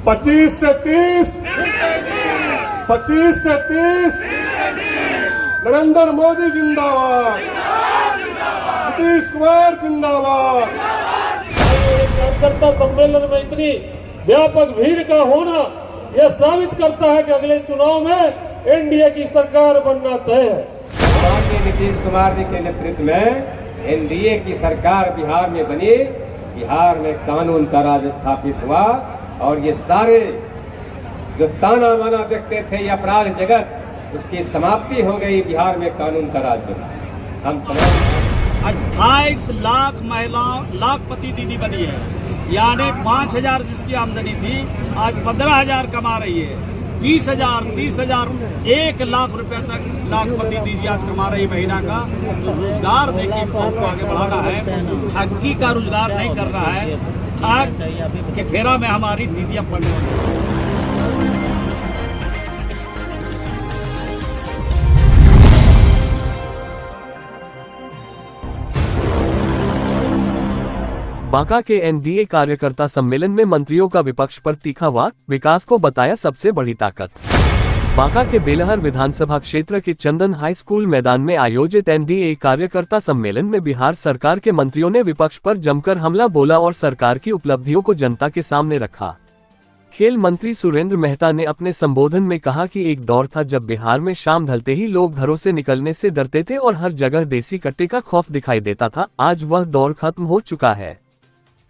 25 से 30, 25 से 30, नरेंद्र मोदी जिंदाबाद, नीतीश कुमार जिंदाबाद। कार्यकर्ता सम्मेलन में इतनी व्यापक भीड़ का होना यह साबित करता है कि अगले चुनाव में एनडीए की सरकार बनना तय है। माननीय नीतीश कुमार जी के नेतृत्व में एनडीए की सरकार बिहार में बनी, बिहार में कानून का राज स्थापित हुआ और ये सारे जो ताना बाना देखते थे ये अपराध जगत, उसकी समाप्ति हो गई। बिहार में कानून का राज बना। हम 28 लाख महिलाओं लाखपति दीदी बनी है, यानी 5,000 जिसकी आमदनी थी आज 15,000 कमा रही है। 20,000, 30,000, 1 लाख रुपए तक लाखपति दीदी आज कमा रही महीना का। तो रोजगार देखिए को आगे बढ़ाना है, ठगी का रोजगार नहीं करना है। ठग के फेरा में हमारी दीदियां पड़ने वाली। बांका के एनडीए कार्यकर्ता सम्मेलन में मंत्रियों का विपक्ष पर तीखा वार, विकास को बताया सबसे बड़ी ताकत। बांका के बेलहर विधानसभा क्षेत्र के चंदन हाई स्कूल मैदान में आयोजित एनडीए कार्यकर्ता सम्मेलन में बिहार सरकार के मंत्रियों ने विपक्ष पर जमकर हमला बोला और सरकार की उपलब्धियों को जनता के सामने रखा। खेल मंत्री सुरेंद्र मेहता ने अपने संबोधन में कहा कि एक दौर था जब बिहार में शाम ढलते ही लोग घरों से निकलने से डरते थे और हर जगह देसी कट्टे का खौफ दिखाई देता था। आज वह दौर खत्म हो चुका है।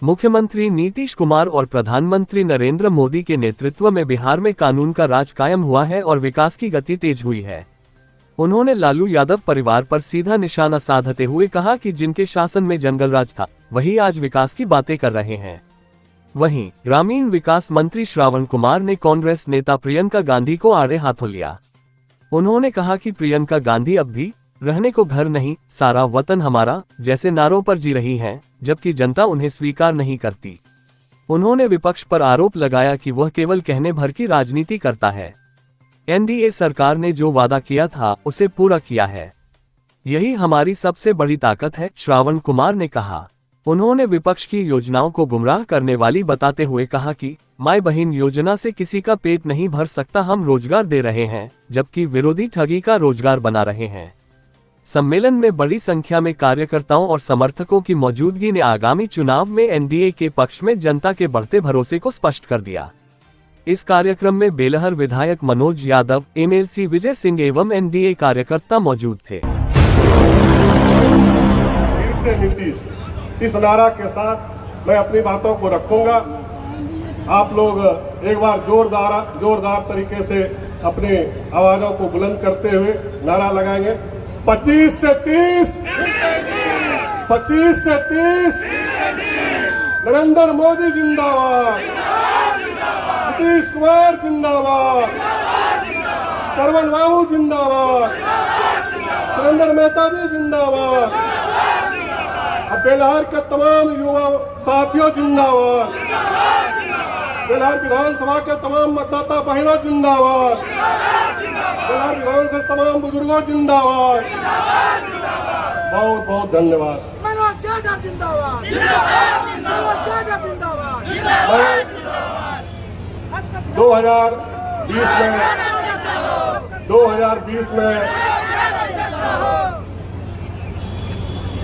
मुख्यमंत्री नीतीश कुमार और प्रधानमंत्री नरेंद्र मोदी के नेतृत्व में बिहार में कानून का राज कायम हुआ है और विकास की गति तेज हुई है। उन्होंने लालू यादव परिवार पर सीधा निशाना साधते हुए कहा कि जिनके शासन में जंगल राज था वही आज विकास की बातें कर रहे हैं। वहीं ग्रामीण विकास मंत्री श्रावण कुमार ने कांग्रेस नेता प्रियंका गांधी को आड़े हाथों लिया। उन्होंने कहा कि प्रियंका गांधी अब भी रहने को घर नहीं, सारा वतन हमारा जैसे नारों पर जी रही हैं, जबकि जनता उन्हें स्वीकार नहीं करती। उन्होंने विपक्ष पर आरोप लगाया कि वह केवल कहने भर की राजनीति करता है। एनडीए सरकार ने जो वादा किया था उसे पूरा किया है, यही हमारी सबसे बड़ी ताकत है, श्रावण कुमार ने कहा। उन्होंने विपक्ष की योजनाओं को गुमराह करने वाली बताते हुए कहा कि माई बहन योजना से किसी का पेट नहीं भर सकता, हम रोजगार दे रहे हैं, जबकि विरोधी ठगी का रोजगार बना रहे हैं। सम्मेलन में बड़ी संख्या में कार्यकर्ताओं और समर्थकों की मौजूदगी ने आगामी चुनाव में एनडीए के पक्ष में जनता के बढ़ते भरोसे को स्पष्ट कर दिया। इस कार्यक्रम में बेलहर विधायक मनोज यादव, एमएलसी विजय सिंह एवं एनडीए कार्यकर्ता मौजूद थे। फिर से नीतीश, इस नारा के साथ मैं अपनी बातों को रखूंगा। आप लोग एक बार जोरदार तरीके से अपने आवाजों को बुलंद करते हुए नारा लगाएंगे। 25 से 30, 25 से 30, नरेंद्र मोदी जिंदाबाद, नीतीश कुमार जिंदाबाद, श्रवण बाबू जिंदाबाद, सुरेंद्र मेहता जी जिंदाबाद, अब बेलहर के तमाम युवा साथियों जिंदाबाद, बेलहर विधानसभा के तमाम मतदाता बहनों जिंदाबाद, बेलहर विधानसभा से तमाम बुजुर्गों जिंदाबाद। बहुत बहुत धन्यवाद।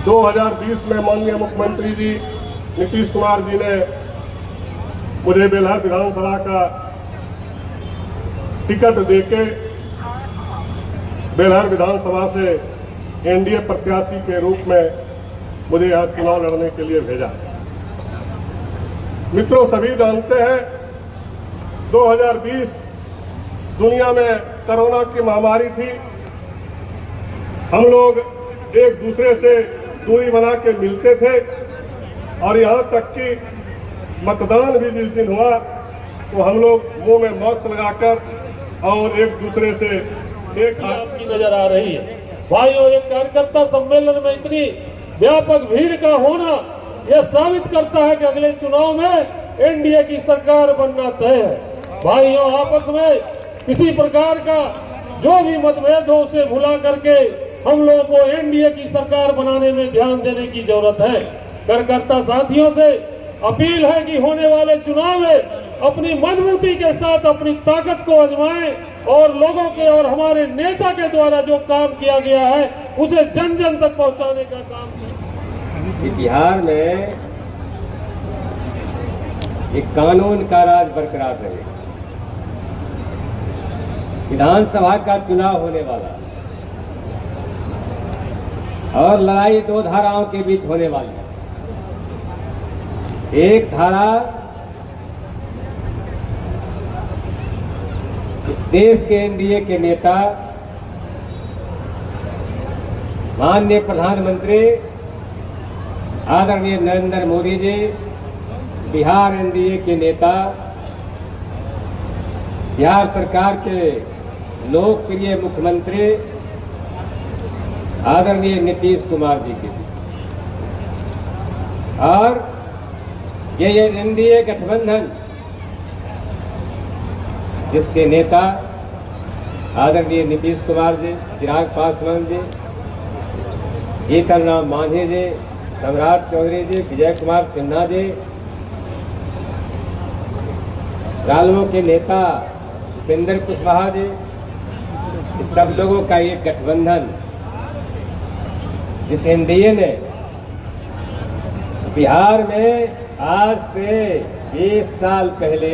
2020 में माननीय मुख्यमंत्री जी नीतीश कुमार जी ने मुझे बेलहर विधानसभा का टिकट देके बेलहर विधानसभा से एनडीए प्रत्याशी के रूप में मुझे यहाँ चुनाव लड़ने के लिए भेजा। मित्रों, सभी जानते हैं 2020 दुनिया में कोरोना की महामारी थी। हम लोग एक दूसरे से दूरी बना के मिलते थे और यहाँ तक कि मतदान भी जिस दिन हुआ तो हम लोग मुंह में मास्क लगाकर और एक दूसरे से एक आपकी नजर आ रही है। भाइयों, एक कार्यकर्ता सम्मेलन में इतनी व्यापक भीड़ का होना यह साबित करता है कि अगले चुनाव में एनडीए की सरकार बनना तय है। भाइयों, आपस में किसी प्रकार का जो भी मतभेद हो उसे भुला करके हम लोगों को एनडीए की सरकार बनाने में ध्यान देने की जरूरत है। कार्यकर्ता साथियों से अपील है कि होने वाले चुनाव में अपनी मजबूती के साथ अपनी ताकत को आजमाएं और लोगों के और हमारे नेता के द्वारा जो काम किया गया है उसे जन जन तक पहुंचाने का काम किया। बिहार में एक कानून का राज बरकरार रहे। विधानसभा का चुनाव होने वाला और लड़ाई दो धाराओं के बीच होने वाली है। एक धारा इस देश के एनडीए के नेता माननीय प्रधानमंत्री आदरणीय नरेंद्र मोदी जी, बिहार एनडीए के नेता, बिहार सरकार के लोकप्रिय मुख्यमंत्री आदरणीय नीतीश कुमार जी के, और ये एनडीए गठबंधन जिसके नेता आदरणीय नीतीश कुमार जी, चिराग पासवान जी, जीतन राम मांझी जी, सम्राट चौधरी जी, विजय कुमार सिन्हा जी, रालों के नेता उपेंद्र कुशवाहा जी, इस सब लोगों का ये गठबंधन जिस एनडीए ने बिहार में आज से 20 साल पहले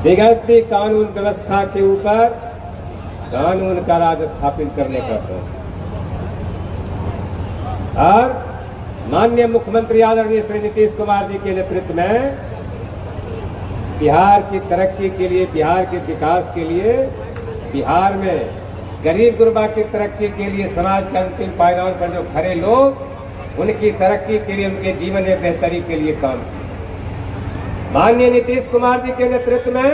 बिगड़ती कानून व्यवस्था के ऊपर कानून का राज स्थापित करने का प्रयास, और माननीय मुख्यमंत्री आदरणीय श्री नीतीश कुमार जी के नेतृत्व में बिहार की तरक्की के लिए, बिहार के विकास के लिए, बिहार में गरीब गुरबा की तरक्की के लिए, समाज के अंतिम पायदान पर जो खड़े लोग उनकी तरक्की के लिए, उनके जीवन में बेहतरी के लिए काम किया। माननीय नीतीश कुमार जी के नेतृत्व में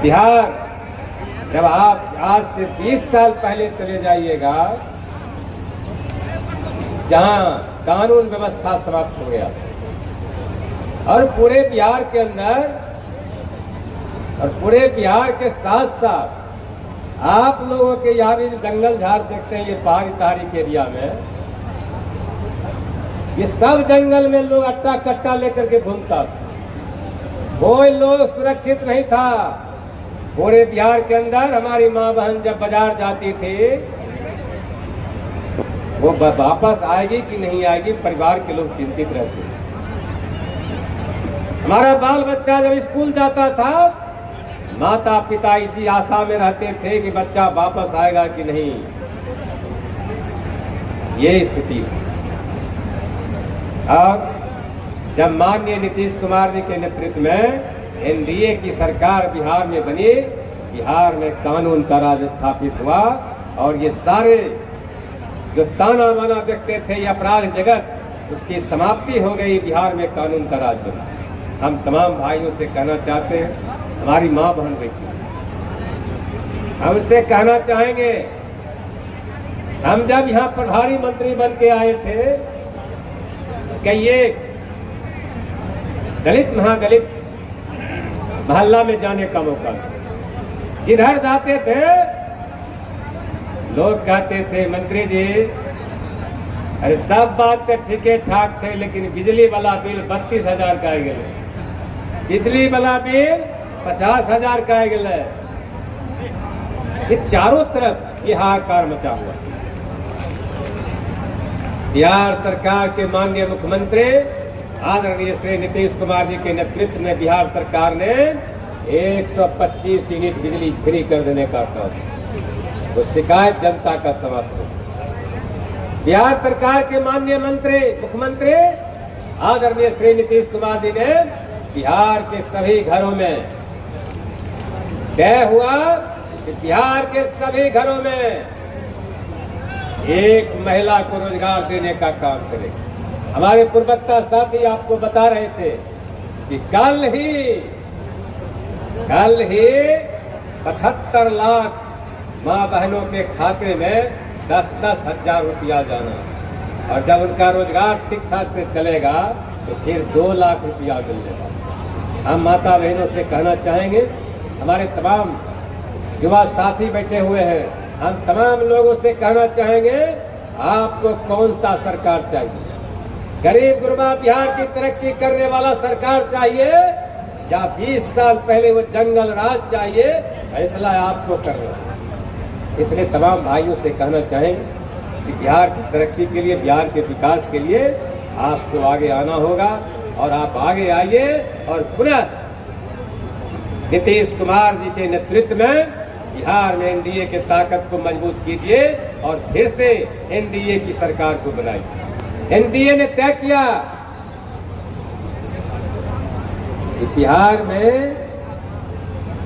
बिहार, जब आप आज से 20 साल पहले चले जाइएगा जहां कानून व्यवस्था समाप्त हो गया, और पूरे बिहार के अंदर और पूरे बिहार के साथ साथ आप लोगों के यहाँ भी जंगल झाड़ देखते हैं, ये पहाड़ी तहाड़ी के एरिया में, ये सब जंगल में लोग अट्टा कट्टा लेकर के घूमता था। कोई लोग सुरक्षित नहीं था। पूरे बिहार के अंदर हमारी माँ बहन जब बाजार जाती थी, वो वापस आएगी कि नहीं आएगी, परिवार के लोग चिंतित रहते। हमारा बाल बच्चा जब स्कूल जाता था, माता पिता इसी आशा में रहते थे कि बच्चा वापस आएगा कि नहीं। ये स्थिति। और जब माननीय नीतीश कुमार जी के नेतृत्व में एनडीए की सरकार बिहार में बनी, बिहार में कानून का राज स्थापित हुआ, और ये सारे जो ताना बाना देखते थे, ये अपराध जगत, उसकी समाप्ति हो गई। बिहार में कानून का राज बना। हम तमाम भाइयों से कहना चाहते हैं, हमारी माँ बहन बैठी, हम उससे कहना चाहेंगे, हम जब यहाँ प्रभारी मंत्री बन के आए थे, कि ये दलित महादलित मोहल्ला में जाने का मौका, जिधर जाते थे लोग कहते थे, मंत्री जी अरे सब बात तो ठीक ठाक थे, लेकिन बिजली वाला बिल 32,000 का आ गए, बिजली वाला बिल 50,000 का आ गए। ये चारों तरफ ये हाहाकार मचा हुआ। बिहार सरकार के माननीय मुख्यमंत्री आदरणीय श्री नीतीश कुमार जी के नेतृत्व में बिहार सरकार ने 125 यूनिट बिजली फ्री कर देने का काम, तो शिकायत जनता का समाप्त हो। बिहार सरकार के माननीय मुख्यमंत्री आदरणीय श्री नीतीश कुमार जी ने बिहार के सभी घरों में तय हुआ कि बिहार के सभी घरों में एक महिला को रोजगार देने का काम करेगा। हमारे पूर्ववक्ता साथी आपको बता रहे थे कि कल ही 75 लाख माँ बहनों के खाते में 10-10 हजार रुपया जाना, और जब उनका रोजगार ठीक ठाक से चलेगा तो फिर 2 लाख रुपया मिलेगा। हम माता बहनों से कहना चाहेंगे, हमारे तमाम युवा साथी बैठे हुए हैं, हम तमाम लोगों से कहना चाहेंगे, आपको कौन सा सरकार चाहिए? गरीब गुरबा बिहार की तरक्की करने वाला सरकार चाहिए या 20 साल पहले वो जंगल राज चाहिए, फैसला आपको करना है। इसलिए तमाम भाइयों से कहना चाहेंगे कि बिहार की तरक्की के लिए, बिहार के विकास के लिए आपको आगे आना होगा और आप आगे आइए और पुनः नीतीश कुमार जी के नेतृत्व में बिहार में एनडीए की ताकत को मजबूत कीजिए और फिर से एनडीए की सरकार को बनाइए। एनडीए ने तय किया कि बिहार में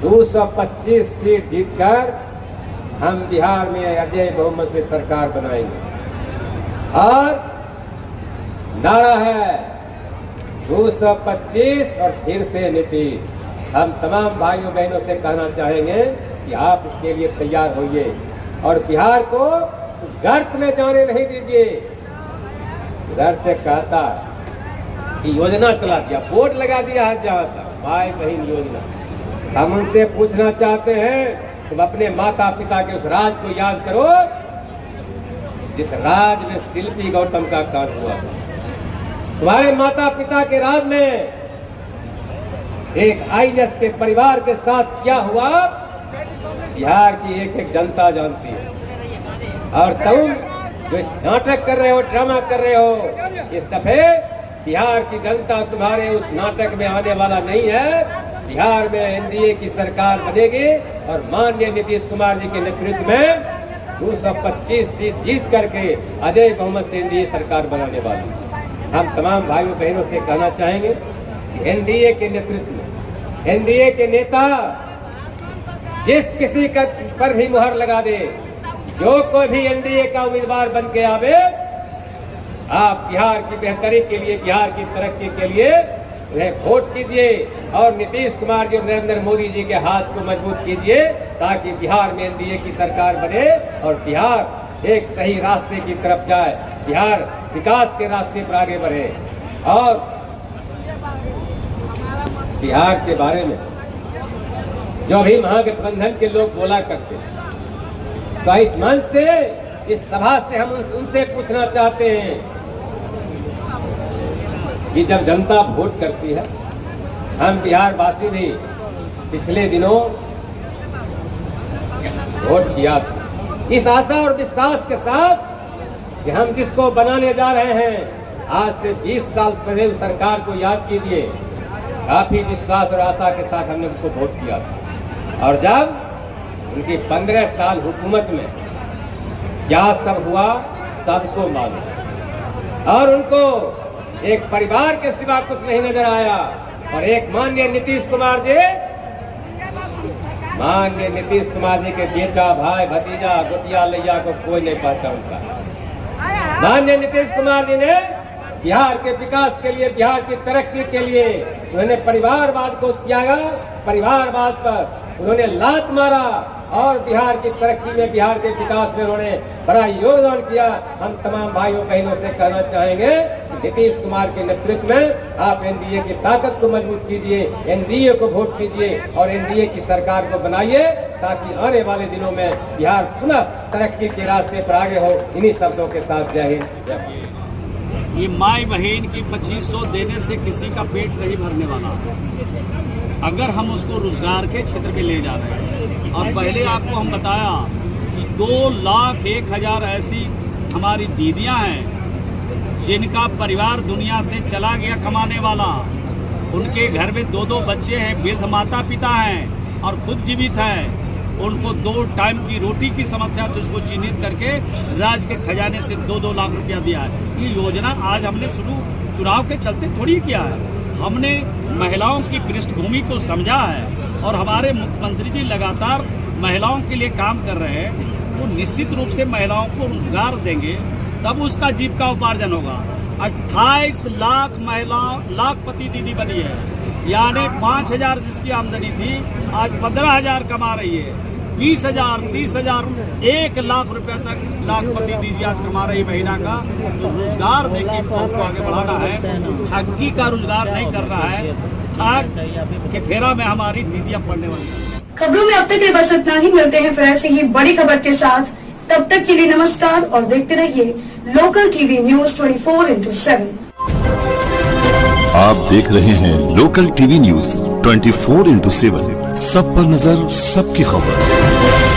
225 सीट जीतकर हम बिहार में अजय बहुमत से सरकार बनाएंगे और नारा है 225 और फिर से नीतीश। हम तमाम भाइयों बहनों से कहना चाहेंगे कि आप इसके लिए तैयार होइए और बिहार को उस गर्त में जाने नहीं दीजिए। गर्त से कहता कि योजना चला दिया, बोर्ड लगा दिया है जहाँ तक भाई बहन योजना। हम उनसे पूछना चाहते हैं, तुम अपने माता पिता के उस राज को याद करो जिस राज में शिल्पी गौतम का कांड हुआ। तुम्हारे माता पिता के राज में एक आईएएस के परिवार के साथ क्या हुआ बिहार की एक एक जनता जानती है। और तुम जो नाटक कर रहे हो, ड्रामा कर रहे हो, इस दफे बिहार की जनता तुम्हारे उस नाटक में आने वाला नहीं है। बिहार में एनडीए की सरकार बनेगी और माननीय नीतीश कुमार जी के नेतृत्व में 225 सीट जीत करके अजय बहुमत से एनडीए सरकार बनाने वाली। हम तमाम भाइयों बहनों से कहना चाहेंगे कि एनडीए के नेतृत्व में एनडीए के नेता जिस किसी का पर भी मुहर लगा दे, जो कोई भी एनडीए का उम्मीदवार बन के आवे, आप बिहार की बेहतरी के लिए, बिहार की तरक्की के लिए उन्हें वोट कीजिए और नीतीश कुमार जी और नरेंद्र मोदी जी के हाथ को मजबूत कीजिए ताकि बिहार में एनडीए की सरकार बने और बिहार एक सही रास्ते की तरफ जाए, बिहार विकास के रास्ते पर आगे बढ़े। और बिहार के बारे में जो भी महागठबंधन के लोग बोला करते, तो इस मंच से, इस सभा से हम उनसे पूछना चाहते हैं कि जब जनता वोट करती है, हम बिहार वासी भी पिछले दिनों वोट किया इस आशा और विश्वास के साथ कि हम जिसको बनाने जा रहे हैं, आज से 20 साल पहले उस सरकार को याद कीजिए, काफी विश्वास और आशा के साथ हमने उनको वोट किया था। और जब उनकी 15 साल हुकूमत में क्या सब हुआ सबको मालूम, और उनको एक परिवार के सिवा कुछ नहीं नजर आया। और एक माननीय नीतीश कुमार जी के बेटा, भाई, भतीजा, गोतिया, लैया को कोई नहीं पहचानता। माननीय नीतीश कुमार जी ने बिहार के विकास के लिए, बिहार की तरक्की के लिए उन्होंने परिवारवाद को त्यागा, परिवारवाद पर उन्होंने लात मारा और बिहार की तरक्की में, बिहार के विकास में उन्होंने बड़ा योगदान किया। हम तमाम भाइयों बहनों से कहना चाहेंगे कि नीतीश कुमार के नेतृत्व में आप एनडीए की ताकत को मजबूत कीजिए, एनडीए को वोट कीजिए और एनडीए की सरकार को बनाइए ताकि आने वाले दिनों में बिहार पुनः तरक्की के रास्ते पर आगे हो। इन्हीं शब्दों के साथ जय हिंद। ये माई बहन की 2500 देने से किसी का पेट नहीं भरने वाला, अगर हम उसको रोजगार के क्षेत्र में ले जा रहे हैं। और पहले आपको हम बताया कि 2,01,000 ऐसी हमारी दीदियां हैं जिनका परिवार दुनिया से चला गया कमाने वाला, उनके घर में 2-2 बच्चे हैं, वृद्ध माता पिता हैं और खुद जीवित हैं। उनको 2 टाइम की रोटी की समस्या, तो उसको चिन्हित करके राज्य के खजाने से 2-2 लाख रुपया दिया है। ये योजना आज हमने शुरू चुनाव के चलते थोड़ी किया है, हमने महिलाओं की पृष्ठभूमि को समझा है और हमारे मुख्यमंत्री जी लगातार महिलाओं के लिए काम कर रहे हैं। वो निश्चित रूप से महिलाओं को रोजगार देंगे तब उसका जीविका उपार्जन होगा। 28 लाख महिलाओं लाखपति दीदी बनी है, यानी 5,000 जिसकी आमदनी थी आज 15,000 कमा रही है। 20,000, 30,000, 1 लाख रुपए तक लाखपति दीदी आज कमा रही महीना का। तो रोजगार देके बहुत को आगे बढ़ाना है, ठगी का रोजगार नहीं करना है। ठग के फेरा में हमारी दीदियां पड़ने वाली है। खबरों में अब तक के बस इतना ही। मिलते हैं फिर ऐसी ही बड़ी खबर के साथ, तब तक के लिए नमस्कार और देखते रहिए लोकल टीवी न्यूज 24/7। आप देख रहे हैं लोकल टीवी न्यूज 24x7, सब पर नजर, सबकी खबर।